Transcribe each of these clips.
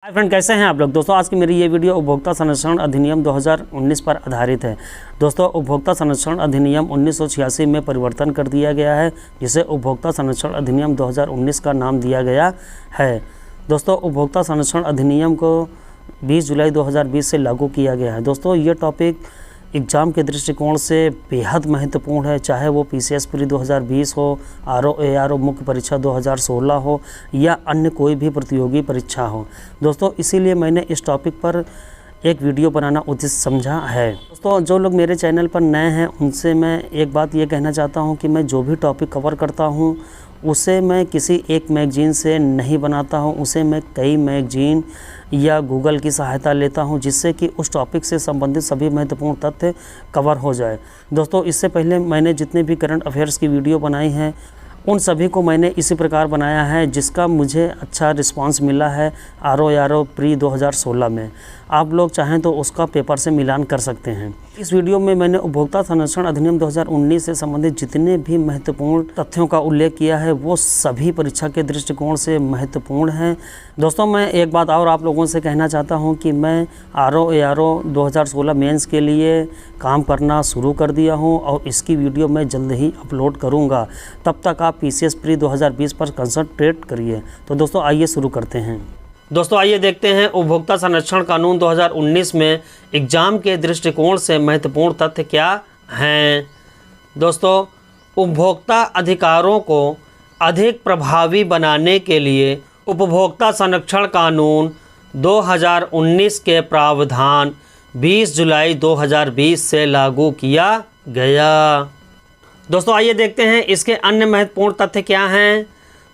Hi friend, कैसे हैं आप लोग। दोस्तों आज की मेरी ये वीडियो उपभोक्ता संरक्षण अधिनियम 2019 पर आधारित है। दोस्तों उपभोक्ता संरक्षण अधिनियम 1986 में परिवर्तन कर दिया गया है, जिसे उपभोक्ता संरक्षण अधिनियम 2019 का नाम दिया गया है। दोस्तों उपभोक्ता संरक्षण अधिनियम को 20 जुलाई 2020 से लागू किया गया है। दोस्तों ये टॉपिक एग्ज़ाम के दृष्टिकोण से बेहद महत्वपूर्ण है, चाहे वो PCS प्री 2020 हो, RO ARO मुख्य परीक्षा 2016 हो या अन्य कोई भी प्रतियोगी परीक्षा हो। दोस्तों इसीलिए मैंने इस टॉपिक पर एक वीडियो बनाना उचित समझा है। दोस्तों जो लोग मेरे चैनल पर नए हैं उनसे मैं एक बात ये कहना चाहता हूँ कि मैं जो भी टॉपिक कवर करता हूँ उसे मैं किसी एक मैगज़ीन से नहीं बनाता हूँ, उसे मैं कई मैगज़ीन या गूगल की सहायता लेता हूँ, जिससे कि उस टॉपिक से संबंधित सभी महत्वपूर्ण तथ्य कवर हो जाए। दोस्तों इससे पहले मैंने जितने भी करंट अफेयर्स की वीडियो बनाई हैं उन सभी को मैंने इसी प्रकार बनाया है, जिसका मुझे अच्छा रिस्पांस मिला है RO ARO प्री 2016 में। आप लोग चाहें तो उसका पेपर से मिलान कर सकते हैं। इस वीडियो में मैंने उपभोक्ता संरक्षण अधिनियम 2019 से संबंधित जितने भी महत्वपूर्ण तथ्यों का उल्लेख किया है वो सभी परीक्षा के दृष्टिकोण से महत्वपूर्ण हैं। दोस्तों मैं एक बात और आप लोगों से कहना चाहता हूं कि मैं RO ARO 2016 मेंस के लिए काम करना शुरू कर दिया हूं और इसकी वीडियो मैं जल्द ही अपलोड करूंगा। तब तक आप PCS प्री 2020 पर कंसंट्रेट करिए। तो दोस्तों आइए शुरू करते हैं। दोस्तों आइए देखते हैं उपभोक्ता संरक्षण कानून 2019 में एग्ज़ाम के दृष्टिकोण से महत्वपूर्ण तथ्य क्या हैं। दोस्तों उपभोक्ता अधिकारों को अधिक प्रभावी बनाने के लिए उपभोक्ता संरक्षण कानून 2019 के प्रावधान 20 जुलाई 2020 से लागू किया गया। दोस्तों आइए देखते हैं इसके अन्य महत्वपूर्ण तथ्य क्या हैं।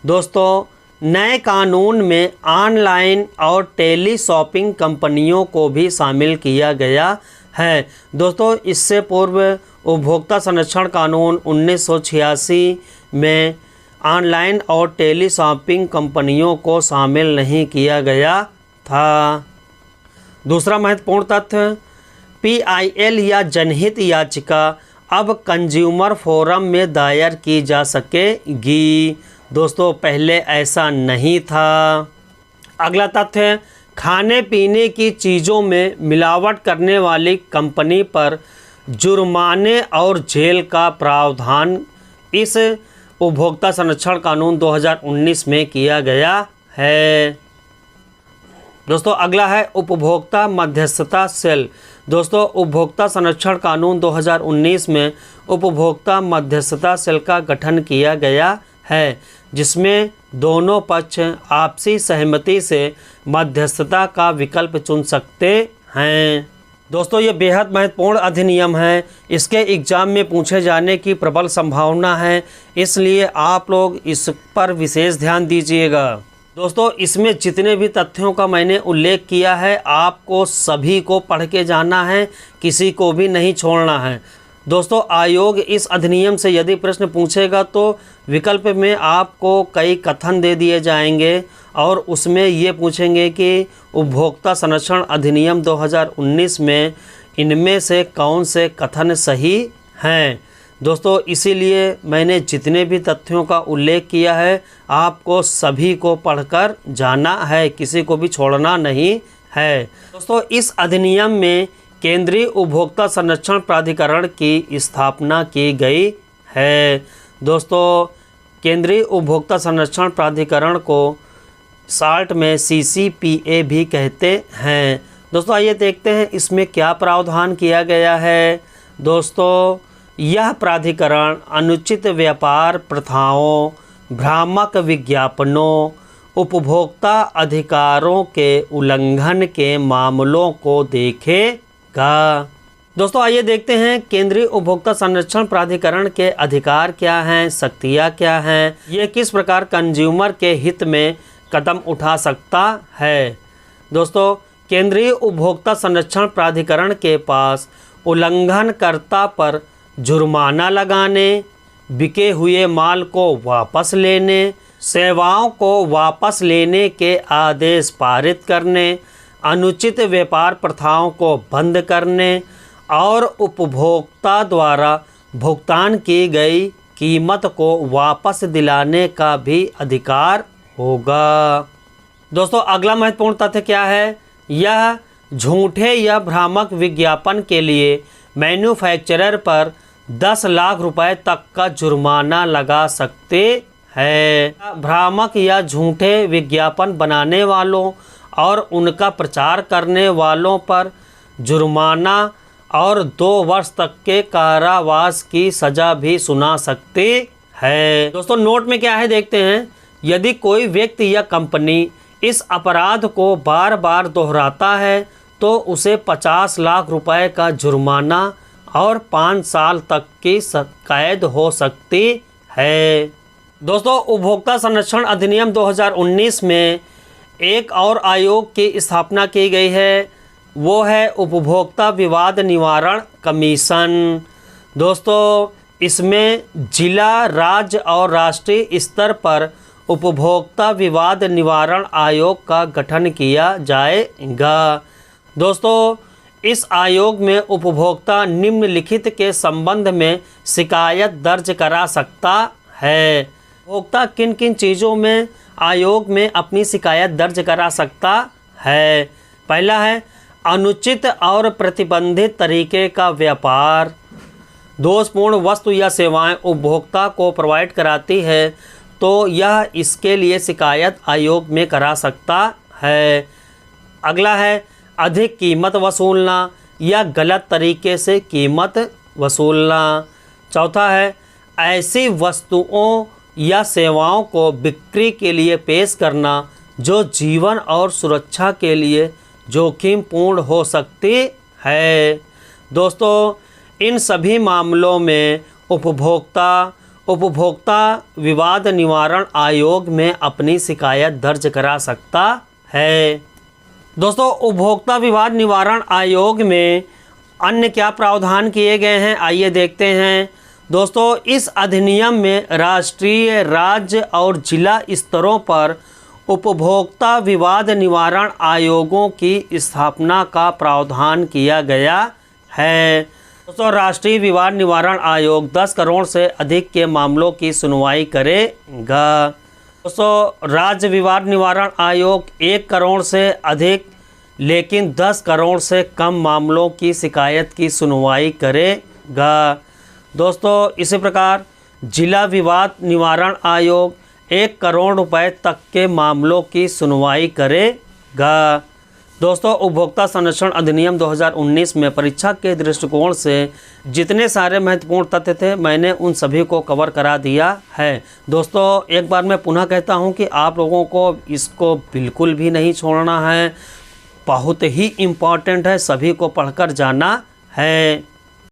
दोस्तों नए कानून में ऑनलाइन और टेली शॉपिंग कंपनियों को भी शामिल किया गया है। दोस्तों इससे पूर्व उपभोक्ता संरक्षण कानून 1986 में ऑनलाइन और टेली शॉपिंग कंपनियों को शामिल नहीं किया गया था। दूसरा महत्वपूर्ण तथ्य PIL या जनहित याचिका अब कंज्यूमर फोरम में दायर की जा सकेगी। दोस्तों पहले ऐसा नहीं था। अगला तथ्य खाने पीने की चीज़ों में मिलावट करने वाली कंपनी पर जुर्माने और जेल का प्रावधान इस उपभोक्ता संरक्षण कानून 2019 में किया गया है। दोस्तों अगला है उपभोक्ता मध्यस्थता सेल। दोस्तों उपभोक्ता संरक्षण कानून 2019 में उपभोक्ता मध्यस्थता सेल का गठन किया गया है, जिसमें दोनों पक्ष आपसी सहमति से मध्यस्थता का विकल्प चुन सकते हैं। दोस्तों ये बेहद महत्वपूर्ण अधिनियम है, इसके एग्ज़ाम में पूछे जाने की प्रबल संभावना है, इसलिए आप लोग इस पर विशेष ध्यान दीजिएगा। दोस्तों इसमें जितने भी तथ्यों का मैंने उल्लेख किया है आपको सभी को पढ़ के जाना है, किसी को भी नहीं छोड़ना है। दोस्तों आयोग इस अधिनियम से यदि प्रश्न पूछेगा तो विकल्प में आपको कई कथन दे दिए जाएंगे और उसमें ये पूछेंगे कि उपभोक्ता संरक्षण अधिनियम 2019 में इनमें से कौन से कथन सही हैं। दोस्तों इसीलिए मैंने जितने भी तथ्यों का उल्लेख किया है आपको सभी को पढ़कर जाना है, किसी को भी छोड़ना नहीं है। दोस्तों इस अधिनियम में केंद्रीय उपभोक्ता संरक्षण प्राधिकरण की स्थापना की गई है। दोस्तों केंद्रीय उपभोक्ता संरक्षण प्राधिकरण को शॉर्ट में CCPA भी कहते हैं। दोस्तों आइए देखते हैं इसमें क्या प्रावधान किया गया है। दोस्तों यह प्राधिकरण अनुचित व्यापार प्रथाओं, भ्रामक विज्ञापनों, उपभोक्ता अधिकारों के उल्लंघन के मामलों को देखेगा। दोस्तों आइए देखते हैं केंद्रीय उपभोक्ता संरक्षण प्राधिकरण के अधिकार क्या हैं, शक्तियाँ क्या हैं, ये किस प्रकार कंज्यूमर के हित में कदम उठा सकता है। दोस्तों केंद्रीय उपभोक्ता संरक्षण प्राधिकरण के पास उल्लंघनकर्ता पर जुर्माना लगाने, बिके हुए माल को वापस लेने, सेवाओं को वापस लेने के आदेश पारित करने, अनुचित व्यापार प्रथाओं को बंद करने और उपभोक्ता द्वारा भुगतान की गई कीमत को वापस दिलाने का भी अधिकार होगा। दोस्तों अगला महत्वपूर्ण तथ्य क्या है, यह झूठे या भ्रामक विज्ञापन के लिए मैन्युफैक्चरर पर 10 लाख रुपए तक का जुर्माना लगा सकते हैं। भ्रामक या झूठे विज्ञापन बनाने वालों और उनका प्रचार करने वालों पर जुर्माना और 2 वर्ष तक के कारावास की सज़ा भी सुना सकती है। दोस्तों नोट में क्या है देखते हैं, यदि कोई व्यक्ति या कंपनी इस अपराध को बार बार दोहराता है तो उसे 50 लाख रुपए का जुर्माना और 5 साल तक की कैद हो सकती है। दोस्तों उपभोक्ता संरक्षण अधिनियम 2019 में एक और आयोग की स्थापना की गई है, वो है उपभोक्ता विवाद निवारण कमीशन। दोस्तों इसमें जिला, राज्य और राष्ट्रीय स्तर पर उपभोक्ता विवाद निवारण आयोग का गठन किया जाएगा। दोस्तों इस आयोग में उपभोक्ता निम्नलिखित के संबंध में शिकायत दर्ज करा सकता है। उपभोक्ता किन किन चीज़ों में आयोग में अपनी शिकायत दर्ज करा सकता है। पहला है अनुचित और प्रतिबंधित तरीके का व्यापार। दोषपूर्ण वस्तु या सेवाएं उपभोक्ता को प्रोवाइड कराती है तो यह इसके लिए शिकायत आयोग में करा सकता है। अगला है अधिक कीमत वसूलना या गलत तरीके से कीमत वसूलना। चौथा है ऐसी वस्तुओं या सेवाओं को बिक्री के लिए पेश करना जो जीवन और सुरक्षा के लिए जोखिमपूर्ण हो सकती है। दोस्तों इन सभी मामलों में उपभोक्ता विवाद निवारण आयोग में अपनी शिकायत दर्ज करा सकता है। दोस्तों उपभोक्ता विवाद निवारण आयोग में अन्य क्या प्रावधान किए गए हैं, आइए देखते हैं। दोस्तों इस अधिनियम में राष्ट्रीय, राज्य और जिला स्तरों पर उपभोक्ता विवाद निवारण आयोगों की स्थापना का प्रावधान किया गया है। दोस्तों राष्ट्रीय विवाद निवारण आयोग 10 करोड़ से अधिक के मामलों की सुनवाई करेगा। दोस्तों राज्य विवाद निवारण आयोग 1 करोड़ से अधिक लेकिन 10 करोड़ से कम मामलों की शिकायत की सुनवाई करेगा। दोस्तों इसी प्रकार जिला विवाद निवारण आयोग 1 करोड़ रुपए तक के मामलों की सुनवाई करेगा। दोस्तों उपभोक्ता संरक्षण अधिनियम 2019 में परीक्षा के दृष्टिकोण से जितने सारे महत्वपूर्ण तथ्य थे मैंने उन सभी को कवर करा दिया है। दोस्तों एक बार मैं पुनः कहता हूं कि आप लोगों को इसको बिल्कुल भी नहीं छोड़ना है, बहुत ही इम्पॉर्टेंट है, सभी को पढ़कर जाना है।